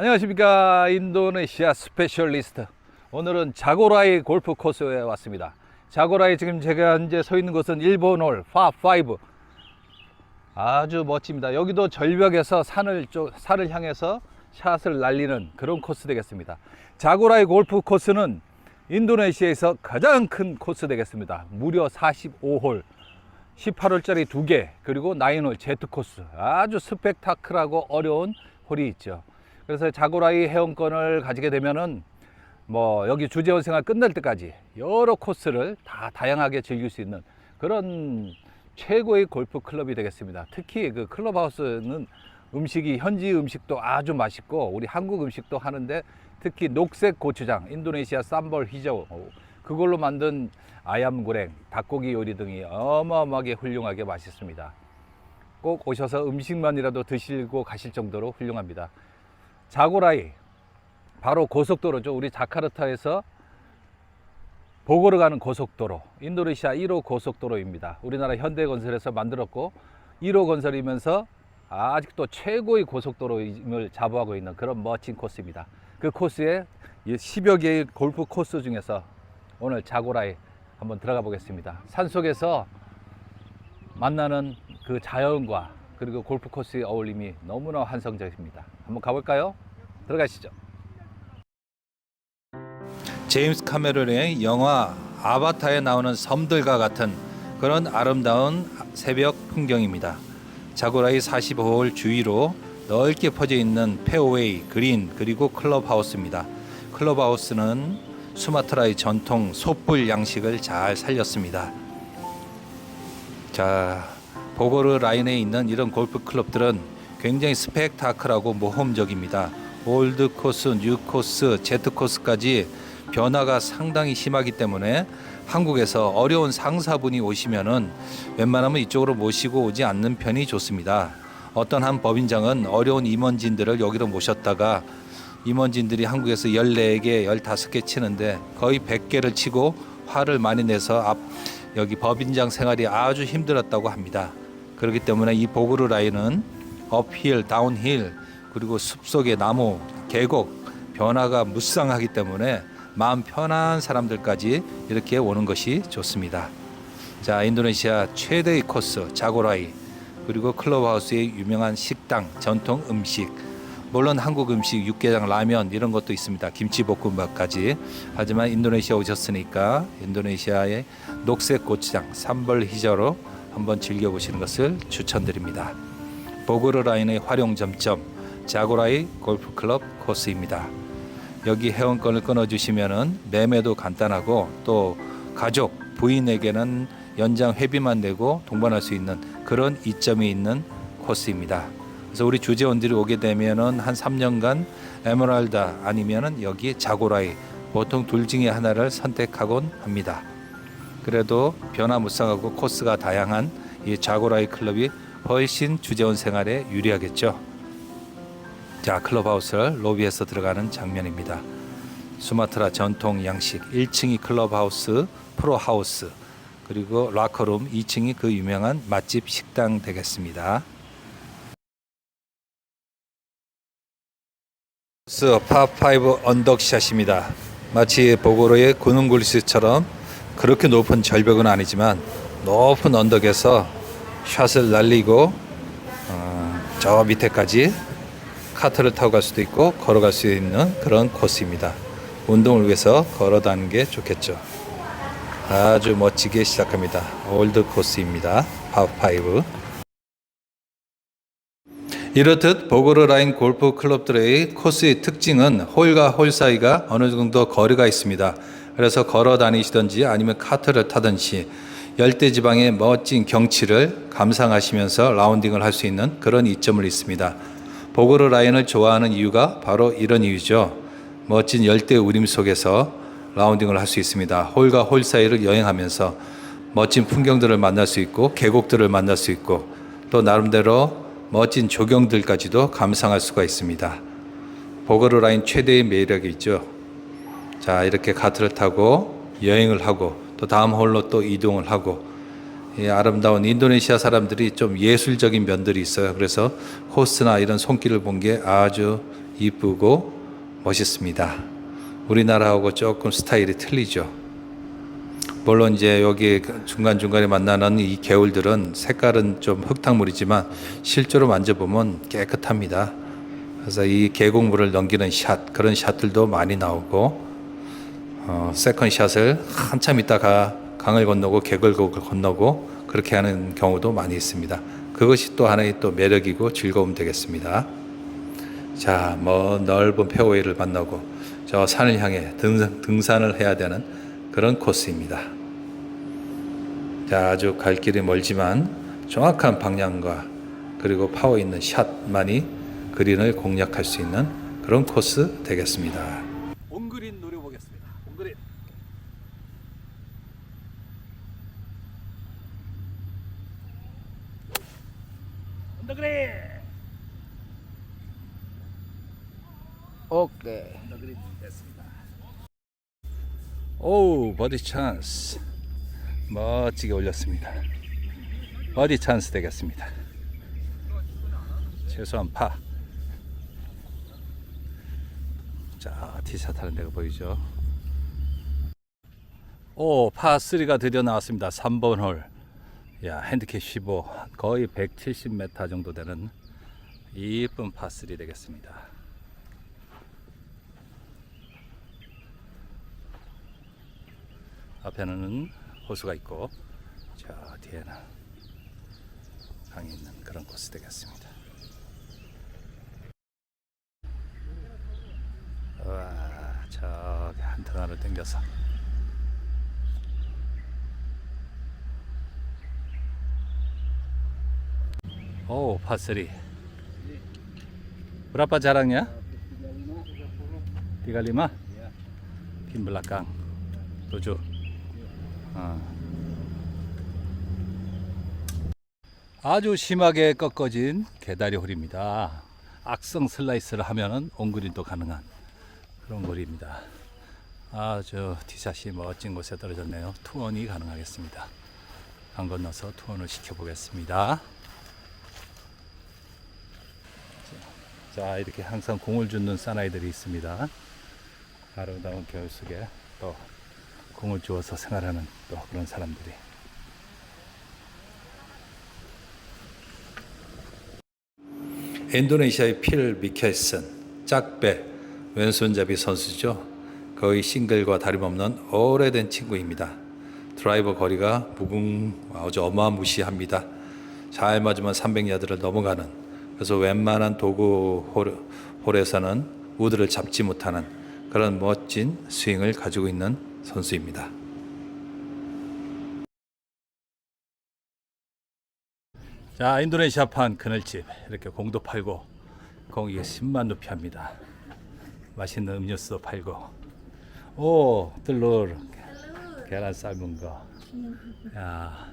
안녕하십니까. 인도네시아 스페셜리스트, 오늘은 자고라이 골프 코스에 왔습니다. 자고라이, 지금 제가 현재 서 있는 곳은 1번 홀 파5, 아주 멋집니다. 여기도 절벽에서 산을 향해서 샷을 날리는 그런 코스 되겠습니다. 자고라이 골프 코스는 인도네시아에서 가장 큰 코스 되겠습니다. 무려 45홀, 18홀짜리 2개, 그리고 9홀 제트 코스, 아주 스펙타클하고 어려운 홀이 있죠. 그래서 자고라이 회원권을 가지게 되면은 여기 주재원 생활 끝날 때까지 여러 코스를 다 다양하게 즐길 수 있는 그런 최고의 골프 클럽이 되겠습니다. 특히 그 클럽하우스는 음식이 현지 음식도 아주 맛있고 우리 한국 음식도 하는데, 특히 녹색 고추장, 인도네시아 쌈벌 히자오, 그걸로 만든 아얌 고랭, 닭고기 요리 등이 어마어마하게 훌륭하게 맛있습니다. 꼭 오셔서 음식만이라도 드시고 가실 정도로 훌륭합니다. 자고라이, 바로 고속도로죠. 우리 자카르타에서 보고르 가는 고속도로, 인도네시아 1호 고속도로입니다. 우리나라 현대건설에서 만들었고 1호 건설이면서 아직도 최고의 고속도로임을 자부하고 있는 그런 멋진 코스입니다. 그 코스에 10여 개의 골프 코스 중에서 오늘 자고라이 한번 들어가 보겠습니다. 산속에서 만나는 그 자연과 그리고 골프 코스의 어울림이 너무나 환상적입니다. 한번 가볼까요? 들어가시죠. 제임스 카메론의 영화 아바타에 나오는 섬들과 같은 그런 아름다운 새벽 풍경입니다. 자고라이 45홀 주위로 넓게 퍼져 있는 페어웨이, 그린, 그리고 클럽하우스입니다. 클럽하우스는 수마트라의 전통 솥불 양식을 잘 살렸습니다. 자, 보고르 라인에 있는 이런 골프 클럽들은 굉장히 스펙타클하고 모험적입니다. 올드 코스, 뉴 코스, 제트 코스까지 변화가 상당히 심하기 때문에 한국에서 어려운 상사분이 오시면은 웬만하면 이쪽으로 모시고 오지 않는 편이 좋습니다. 어떤 한 법인장은 어려운 임원진들을 여기로 모셨다가 임원진들이 한국에서 14개, 15개 치는데 거의 100개를 치고 화를 많이 내서 여기 법인장 생활이 아주 힘들었다고 합니다. 그렇기 때문에 이 보고르 라인은 업힐, 다운힐, 그리고 숲속의 나무, 계곡, 변화가 무쌍하기 때문에 마음 편한 사람들까지 이렇게 오는 것이 좋습니다. 자, 인도네시아 최대의 코스 자고라이, 그리고 클럽하우스의 유명한 식당, 전통 음식, 물론 한국 음식, 육개장, 라면 이런 것도 있습니다. 김치볶음밥까지. 하지만 인도네시아 오셨으니까 인도네시아의 녹색 고추장, 쌈벌 히자로 한번 즐겨보시는 것을 추천드립니다. 보고르 라인의 활용 점점 자고라이 골프클럽 코스입니다. 여기 회원권을 끊어주시면은 매매도 간단하고 또 가족, 부인에게는 연장 회비만 내고 동반할 수 있는 그런 이점이 있는 코스입니다. 그래서 우리 주재원들이 오게 되면은 한 3년간 에메랄다 아니면은 여기 자고라이, 보통 둘 중에 하나를 선택하곤 합니다. 그래도 변화무쌍하고 코스가 다양한 이 자고라이 클럽이 훨씬 주재원 생활에 유리하겠죠. 자, 클럽하우스를 로비에서 들어가는 장면입니다. 수마트라 전통 양식, 1층이 클럽하우스, 프로하우스, 그리고 락커룸, 2층이 그 유명한 맛집 식당 되겠습니다. 파5 언덕샷입니다. 마치 보고로의 구능굴리스처럼 그렇게 높은 절벽은 아니지만 높은 언덕에서 샷을 날리고 저 밑에까지 카트를 타고 갈 수도 있고 걸어갈 수 있는 그런 코스입니다. 운동을 위해서 걸어 다니는 게 좋겠죠. 아주 멋지게 시작합니다. 올드 코스입니다. 파5. 이렇듯 보고르 라인 골프 클럽들의 코스의 특징은 홀과 홀 사이가 어느 정도 거리가 있습니다. 그래서 걸어 다니시든지 아니면 카트를 타든지 열대지방의 멋진 경치를 감상하시면서 라운딩을 할 수 있는 그런 이점을 있습니다. 보고르 라인을 좋아하는 이유가 바로 이런 이유죠. 멋진 열대 우림 속에서 라운딩을 할 수 있습니다. 홀과 홀 사이를 여행하면서 멋진 풍경들을 만날 수 있고 계곡들을 만날 수 있고 또 나름대로 멋진 조경들까지도 감상할 수가 있습니다. 보고르 라인 최대의 매력이 있죠. 자, 이렇게 카트를 타고 여행을 하고 또 다음 홀로 또 이동을 하고, 이 아름다운 인도네시아 사람들이 좀 예술적인 면들이 있어요. 그래서 코스나 이런 손길을 본 게 아주 이쁘고 멋있습니다. 우리나라하고 조금 스타일이 틀리죠. 물론 이제 여기 중간중간에 만나는 이 개울들은 색깔은 좀 흙탕물이지만 실제로 만져보면 깨끗합니다. 그래서 이 계곡물을 넘기는 샷, 그런 샷들도 많이 나오고, 세컨샷을 한참 있다가 강을 건너고 계곡을 건너고 그렇게 하는 경우도 많이 있습니다. 그것이 또 하나의 또 매력이고 즐거움 되겠습니다. 자, 넓은 페어웨이를 만나고 저 산을 향해 등산을 해야 되는 그런 코스입니다. 자, 아주 갈 길이 멀지만 정확한 방향과 그리고 파워 있는 샷만이 그린을 공략할 수 있는 그런 코스 되겠습니다. 온그린 노려보겠습니다. 온그린. 언더그린. 오케이. 언더그린 됐습니다. 오, 버디 찬스. 멋지게 올렸습니다. 버디 찬스 되겠습니다. 최소한 파. 자, 티샷 하는 데가 보이죠? 오, 파3가 드디어 나왔습니다. 3번 홀. 야, 핸디캡 15. 거의 170m 정도 되는 이쁜 파3 되겠습니다. 앞에는 호수가 있고, 저 뒤에는 강이 있는 그런 코스 되겠습니다. 와, 저기 한턱 하나를 당겨서 오, 파3. Berapa jarangnya? 35? Pin belakang 7. 아주 심하게 꺾어진 개다리 홀입니다. 악성 슬라이스를 하면은 온그린도 가능한 그런 홀입니다. 아주 티샷이 멋진 곳에 떨어졌네요. 투혼이 가능하겠습니다. 강 건너서 투혼을 시켜보겠습니다. 자, 이렇게 항상 공을 주는 사나이들이 있습니다. 아름다운 겨울 속에 또 공을 주어서 생활하는 또 그런 사람들이. 인도네시아의 필 미켈슨, 짝배 왼손잡이 선수죠. 거의 싱글과 다름없는 오래된 친구입니다. 드라이버 거리가 아주 어마무시합니다. 잘 맞으면 300야드를 넘어가는, 그래서 웬만한 도구 홀에서는 우드를 잡지 못하는 그런 멋진 스윙을 가지고 있는 선수입니다. 자, 인도네시아판 그늘집 이렇게 공도 팔고 공이 10만 루피 합니다. 맛있는 음료수도 팔고. 오, 뜰룰 계란 삶은 거. 야,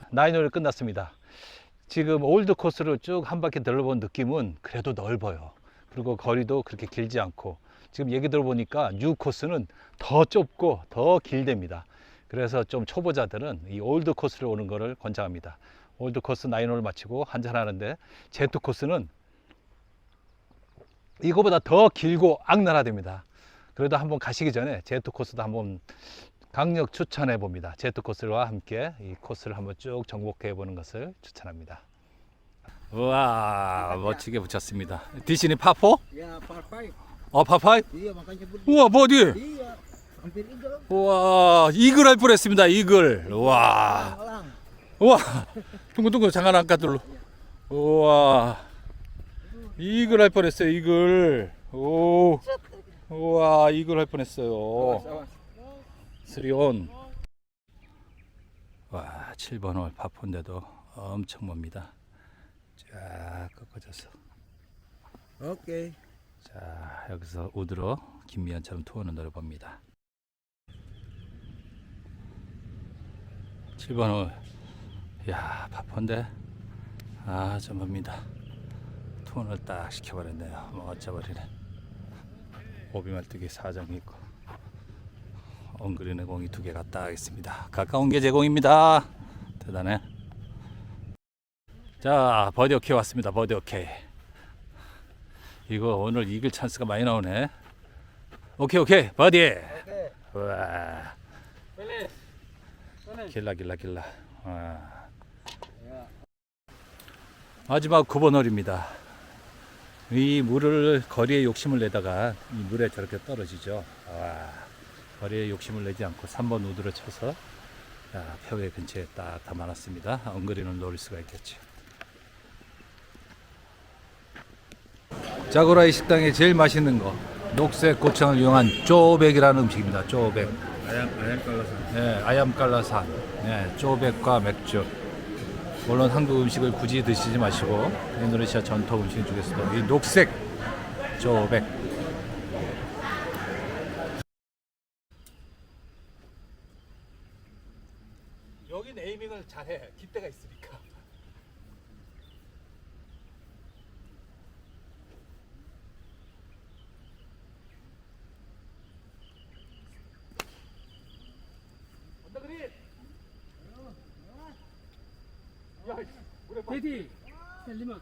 나인홀이 끝났습니다. 지금 올드 코스를 쭉 한 바퀴 둘러본 느낌은 그래도 넓어요. 그리고 거리도 그렇게 길지 않고, 지금 얘기 들어보니까 뉴 코스는 더 좁고 더 길답니다. 그래서 좀 초보자들은 이 올드 코스를 오는 것을 권장합니다. 올드 코스 9홀 마치고 한잔하는데, 제트 코스는 이거보다 더 길고 악랄하답니다. 그래도 한번 가시기 전에 제트 코스도 한번 강력 추천해 봅니다. 제트 코스와 함께 이 코스를 한번 쭉 정복해 보는 것을 추천합니다. 우와, 멋지게 붙였습니다. 디시니 파4? Ya, par 5?5. 파5? Iya, makanya begitu. 우와, 버디! Iya, hampir eagle. 우와, 이글 할 뻔했습니다. 이글. 우와, Alang. 우와, 둥글둥글 장난 안 까들로. 우와, 이글 할 뻔했어요. 이글. 오, 우와, 이글 할 뻔했어요. 스리온. 와, 7번 홀 파폰데도 엄청 멉니다. 쫙 꺾어져서. Oke. 자, 여기서 우드로 김미연처럼 투혼을 노려봅니다. 7번 홀. 야, 파폰데. 아, 좀 멉니다. 투혼을 딱 시켜버렸네요. 멋져버리네. 오비말뚝이 4점 있고, 엉그리는 공이 2개가 딱 있습니다. 가까운 게 제공입니다. 대단해. 자, 버디 오케이 왔습니다. 버디 오케이. 이거 오늘 이길 찬스가 많이 나오네. 오케이 오케이 버디. 오케이. 우와. 빨리. 길라. 마지막 9번 홀입니다. 이 물을 거리에 욕심을 내다가 이 물에 저렇게 떨어지죠. 거리에 욕심을 내지 않고 3번 우드를 쳐서 페어웨이 근처에 딱 담아놨습니다. 엉거리는 노릴 수가 있겠죠. 자고라이 식당에 제일 맛있는 거 녹색 고창을 이용한 쪼백이라는 음식입니다. 쪼백. 아얌깔라산. 네, 아얌깔라산. 네, 쪼백과 맥주. 물론 한국 음식을 굳이 드시지 마시고 인도네시아 전통 음식 중에서도 이 녹색 쪼백. 여기 네이밍을 잘해. 깃대가 있으니까. 언더그린. Teddy, 살리면.